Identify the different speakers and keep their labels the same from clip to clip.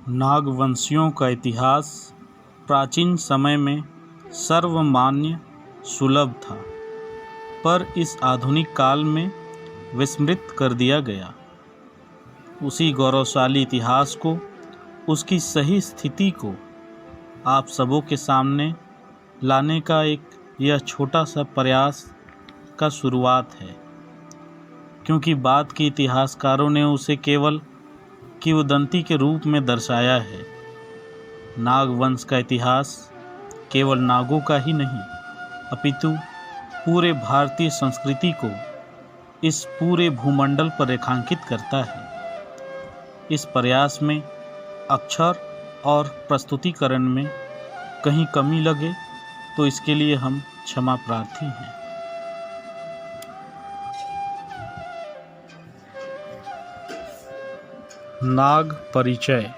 Speaker 1: नागवंशियों का इतिहास प्राचीन समय में सर्वमान्य सुलभ था, पर इस आधुनिक काल में विस्मृत कर दिया गया। उसी गौरवशाली इतिहास को, उसकी सही स्थिति को आप सबों के सामने लाने का एक यह छोटा सा प्रयास का शुरुआत है, क्योंकि बाद के इतिहासकारों ने उसे केवल किंवदंती के रूप में दर्शाया है। नागवंश का इतिहास केवल नागों का ही नहीं, अपितु पूरे भारतीय संस्कृति को, इस पूरे भूमंडल पर रेखांकित करता है। इस प्रयास में अक्षर और प्रस्तुतिकरण में कहीं कमी लगे तो इसके लिए हम क्षमा प्रार्थी हैं। नाग परिचय।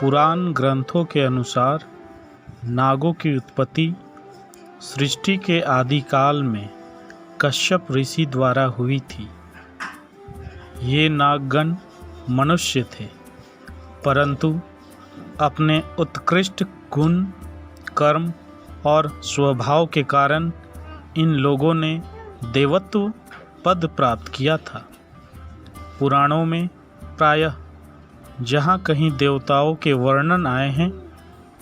Speaker 1: पुराण ग्रंथों के अनुसार नागों की उत्पत्ति सृष्टि के आदिकाल में कश्यप ऋषि द्वारा हुई थी। ये नागगण मनुष्य थे, परंतु अपने उत्कृष्ट गुण, कर्म और स्वभाव के कारण इन लोगों ने देवत्व पद प्राप्त किया था। पुराणों में प्रायः जहाँ कहीं देवताओं के वर्णन आए हैं,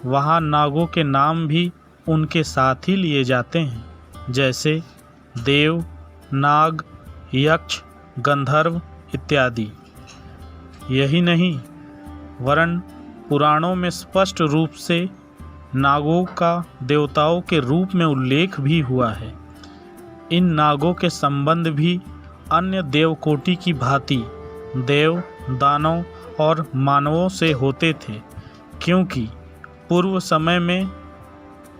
Speaker 1: वहाँ नागों के नाम भी उनके साथ ही लिए जाते हैं, जैसे देव, नाग, यक्ष, गंधर्व इत्यादि। यही नहीं, वरन पुराणों में स्पष्ट रूप से नागों का देवताओं के रूप में उल्लेख भी हुआ है। इन नागों के संबंध भी अन्य देवकोटि की भांति देव, दानव और मानवों से होते थे, क्योंकि पूर्व समय में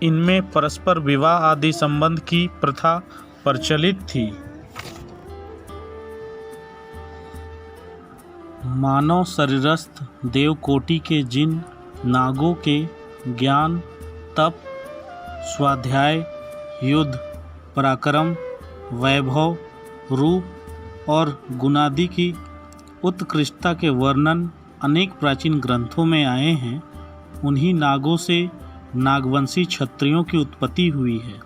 Speaker 1: इनमें परस्पर विवाह आदि संबंध की प्रथा प्रचलित थी। मानव शरीरस्थ देवकोटि के जिन नागों के ज्ञान, तप, स्वाध्याय, युद्ध, पराक्रम, वैभव, रूप और गुणादि की उत्कृष्टता के वर्णन अनेक प्राचीन ग्रंथों में आए हैं, उन्हीं नागों से नागवंशी क्षत्रियों की उत्पत्ति हुई है।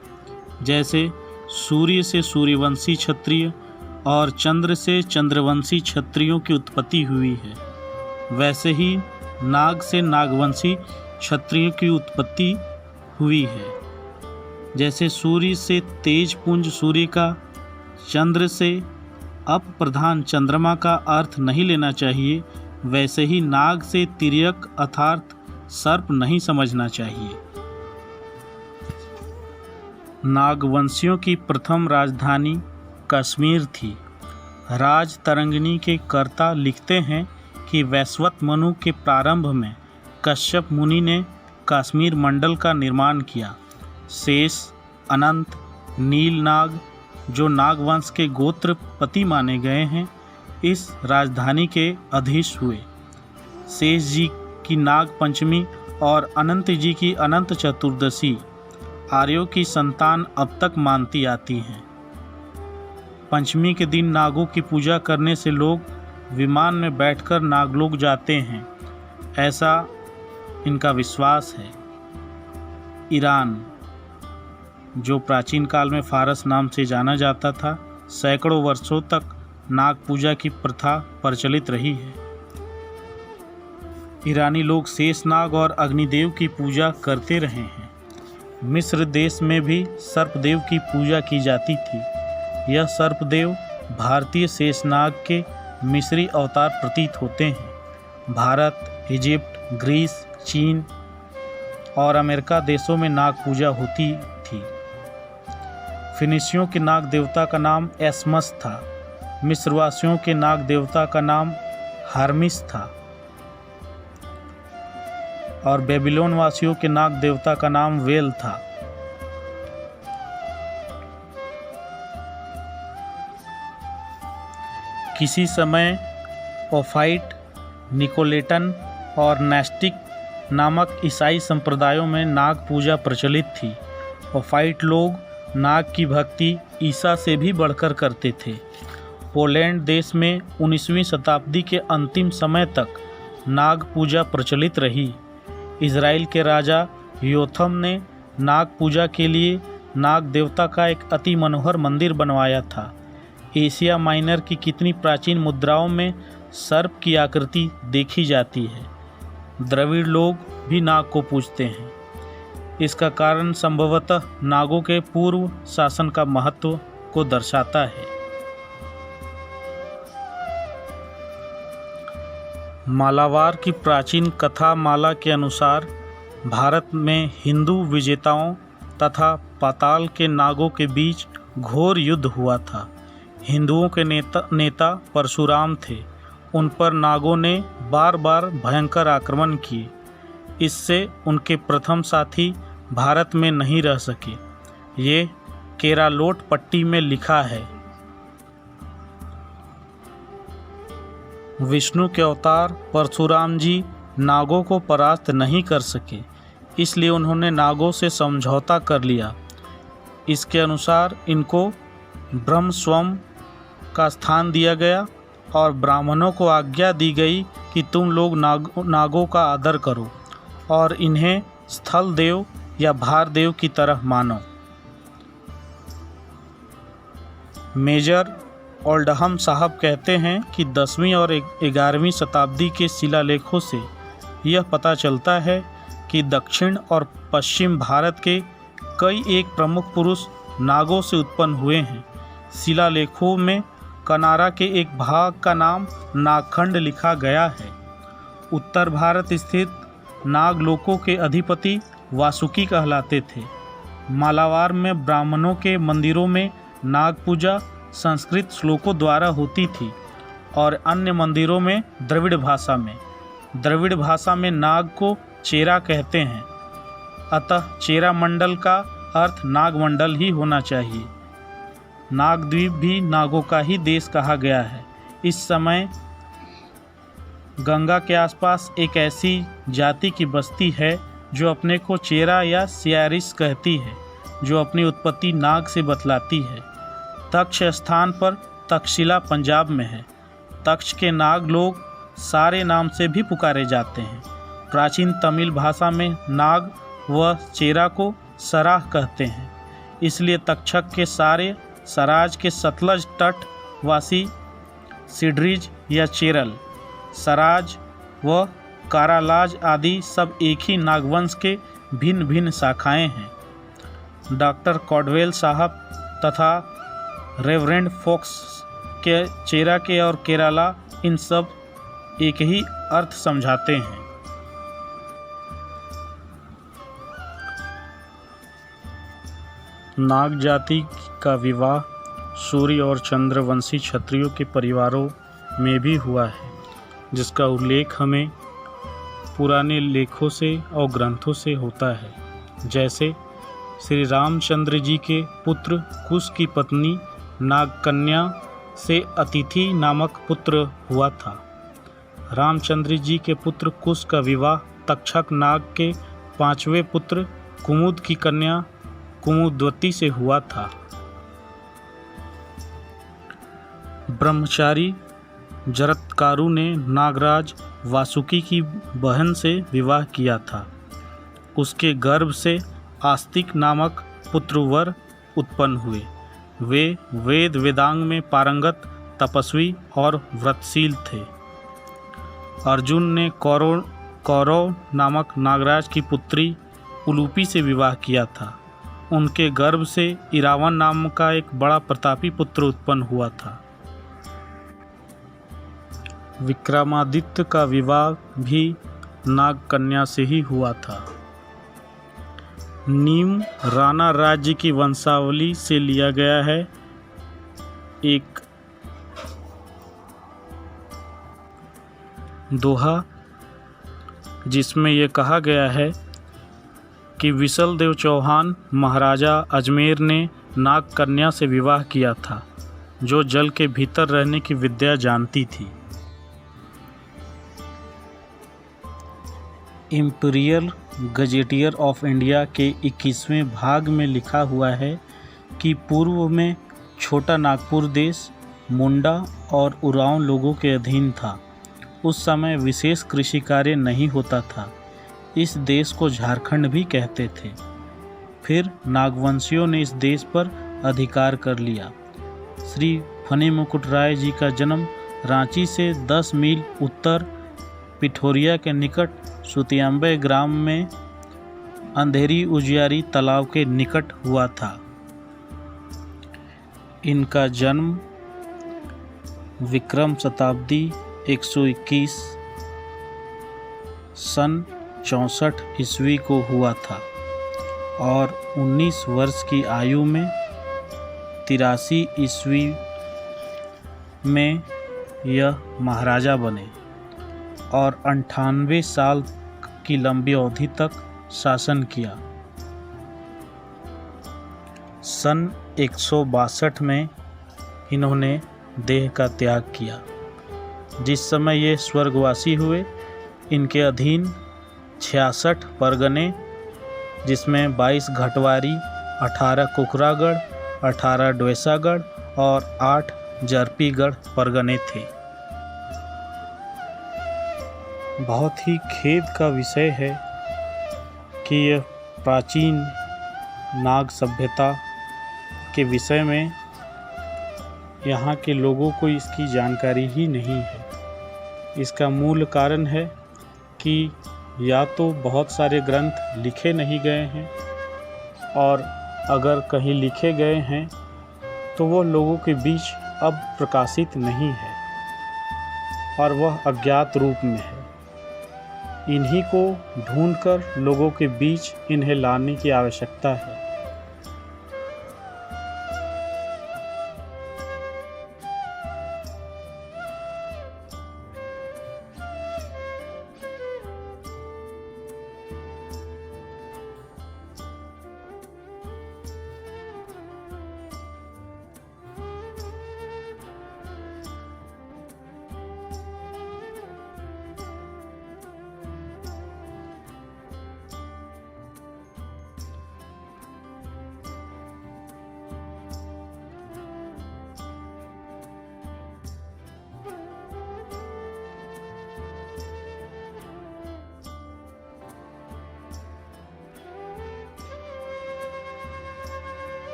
Speaker 1: जैसे सूर्य से सूर्यवंशी क्षत्रिय और चंद्र से चंद्रवंशी क्षत्रियों की उत्पत्ति हुई है, वैसे ही नाग से नागवंशी क्षत्रियों की उत्पत्ति हुई है। जैसे सूर्य से तेजपुंज सूर्य का, चंद्र से अप प्रधान चंद्रमा का अर्थ नहीं लेना चाहिए, वैसे ही नाग से तिर्यक अर्थात सर्प नहीं समझना चाहिए। नागवंशियों की प्रथम राजधानी कश्मीर थी। राज तरंगिणी के कर्ता लिखते हैं कि वैवस्वत मनु के प्रारंभ में कश्यप मुनि ने कश्मीर मंडल का निर्माण किया। शेष, अनंत, नीलनाग, जो नागवंश के गोत्रपति माने गए हैं, इस राजधानी के अधीश हुए। शेष जी की नाग पंचमी और अनंत जी की अनंत चतुर्दशी आर्यों की संतान अब तक मानती आती हैं। पंचमी के दिन नागों की पूजा करने से लोग विमान में बैठकर नागलोक जाते हैं, ऐसा इनका विश्वास है। ईरान, जो प्राचीन काल में फारस नाम से जाना जाता था, सैकड़ों वर्षों तक नाग पूजा की प्रथा प्रचलित रही है। ईरानी लोग शेषनाग और अग्निदेव की पूजा करते रहे हैं। मिस्र देश में भी सर्पदेव की पूजा की जाती थी। यह सर्पदेव भारतीय शेषनाग के मिस्री अवतार प्रतीत होते हैं। भारत, इजिप्ट, ग्रीस, चीन और अमेरिका देशों में नाग पूजा होती थी। फिनिशियों के नाग देवता का नाम एस्मस था। मिस्रवासियों के नाग देवता का नाम हर्मिस था और बेबीलोन वासियों के नाग देवता का नाम वेल था। किसी समय ओफाइट, निकोलेटन और नेस्टिक नामक ईसाई संप्रदायों में नाग पूजा प्रचलित थी। ओफाइट लोग नाग की भक्ति ईसा से भी बढ़कर करते थे। पोलैंड देश में 19वीं शताब्दी के अंतिम समय तक नाग पूजा प्रचलित रही। इज़राइल के राजा योथम ने नाग पूजा के लिए नाग देवता का एक अति मनोहर मंदिर बनवाया था। एशिया माइनर की कितनी प्राचीन मुद्राओं में सर्प की आकृति देखी जाती है। द्रविड़ लोग भी नाग को पूजते हैं। इसका कारण संभवतः नागों के पूर्व शासन का महत्व को दर्शाता है। मालावार की प्राचीन कथा माला के अनुसार भारत में हिंदू विजेताओं तथा पाताल के नागों के बीच घोर युद्ध हुआ था। हिंदुओं के नेता परशुराम थे। उन पर नागों ने बार बार भयंकर आक्रमण किए। इससे उनके प्रथम साथी भारत में नहीं रह सके। ये केरालोट पट्टी में लिखा है। विष्णु के अवतार परशुराम जी नागों को परास्त नहीं कर सके, इसलिए उन्होंने नागों से समझौता कर लिया। इसके अनुसार इनको ब्रह्मस्वम का स्थान दिया गया और ब्राह्मणों को आज्ञा दी गई कि तुम लोग नागों का आदर करो और इन्हें स्थल देव या भार देव की तरह मानो। मेजर ओल्डहम साहब कहते हैं कि 10वीं और 11वीं शताब्दी के शिलालेखों से यह पता चलता है कि दक्षिण और पश्चिम भारत के कई एक प्रमुख पुरुष नागों से उत्पन्न हुए हैं। शिलालेखों में कनारा के एक भाग का नाम नागखंड लिखा गया है। उत्तर भारत स्थित नागलोकों के अधिपति वासुकी कहलाते थे। मालावार में ब्राह्मणों के मंदिरों में नाग पूजा संस्कृत श्लोकों द्वारा होती थी और अन्य मंदिरों में द्रविड़ भाषा में नाग को चेरा कहते हैं। अतः चेरा मंडल का अर्थ नागमंडल ही होना चाहिए। नागद्वीप भी नागों का ही देश कहा गया है। इस समय गंगा के आसपास एक ऐसी जाति की बस्ती है जो अपने को चेरा या सियारिस कहती है, जो अपनी उत्पत्ति नाग से बतलाती है। तक्ष स्थान पर तक्षशिला पंजाब में है। तक्ष के नाग लोग सारे नाम से भी पुकारे जाते हैं। प्राचीन तमिल भाषा में नाग व चेरा को सराह कहते हैं। इसलिए तक्षक के सारे सराज के सतलज तट वासी सिडरीज या चेरल, सराज व कारालाज आदि सब एक ही नागवंश के भिन्न भिन्न शाखाएं हैं। डॉक्टर कॉडवेल साहब तथा रेवरेंड फॉक्स के चेरा के और केराला इन सब एक ही अर्थ समझाते हैं। नाग जाति का विवाह सूर्य और चंद्रवंशी क्षत्रियों के परिवारों में भी हुआ है, जिसका उल्लेख हमें पुराने लेखों से और ग्रंथों से होता है। जैसे श्री रामचंद्र जी के पुत्र कुश की पत्नी नागकन्या से अतिथि नामक पुत्र हुआ था। रामचंद्र जी के पुत्र कुश का विवाह तक्षक नाग के 5वें पुत्र कुमुद की कन्या कुमुदवती से हुआ था। ब्रह्मचारी जरत्कारु ने नागराज वासुकी की बहन से विवाह किया था। उसके गर्भ से आस्तिक नामक पुत्रवर उत्पन्न हुए। वे वेद वेदांग में पारंगत तपस्वी और व्रतशील थे। अर्जुन ने कौरव नामक नागराज की पुत्री उलूपी से विवाह किया था। उनके गर्भ से इरावन नाम का एक बड़ा प्रतापी पुत्र उत्पन्न हुआ था। विक्रमादित्य का विवाह भी नाग कन्या से ही हुआ था। नीम राणा राज्य की वंशावली से लिया गया है। एक दोहा जिसमें यह कहा गया है कि विशल देव चौहान महाराजा अजमेर ने नाग कन्या से विवाह किया था, जो जल के भीतर रहने की विद्या जानती थी। इम्पीरियल गजेटियर ऑफ इंडिया के 21वें भाग में लिखा हुआ है कि पूर्व में छोटा नागपुर देश मुंडा और उरांव लोगों के अधीन था उस समय विशेष कृषि कार्य नहीं होता था। इस देश को झारखंड भी कहते थे। फिर नागवंशियों ने इस देश पर अधिकार कर लिया। श्री फनी मुकुट राय जी का जन्म रांची से 10 मील उत्तर पिठोरिया के निकट सुतियांबे ग्राम में अंधेरी उजियारी तालाब के निकट हुआ था। इनका जन्म विक्रम शताब्दी 121 सन 64 ईस्वी को हुआ था और 19 वर्ष की आयु में 83 ईस्वी में यह महाराजा बने और 98 साल की लंबी अवधि तक शासन किया। सन 162 में इन्होंने देह का त्याग किया। जिस समय ये स्वर्गवासी हुए, इनके अधीन 66 परगने, जिसमें 22 घटवारी, 18 कुकरागढ़, 18 डोसागढ़ और 8 जरपीगढ़ परगने थे। बहुत ही खेद का विषय है कि यह प्राचीन नाग सभ्यता के विषय में यहाँ के लोगों को इसकी जानकारी ही नहीं है। इसका मूल कारण है कि या तो बहुत सारे ग्रंथ लिखे नहीं गए हैं, और अगर कहीं लिखे गए हैं तो वो लोगों के बीच अब प्रकाशित नहीं है और वह अज्ञात रूप में है। इन्हीं को ढूंढकर लोगों के बीच इन्हें लाने की आवश्यकता है।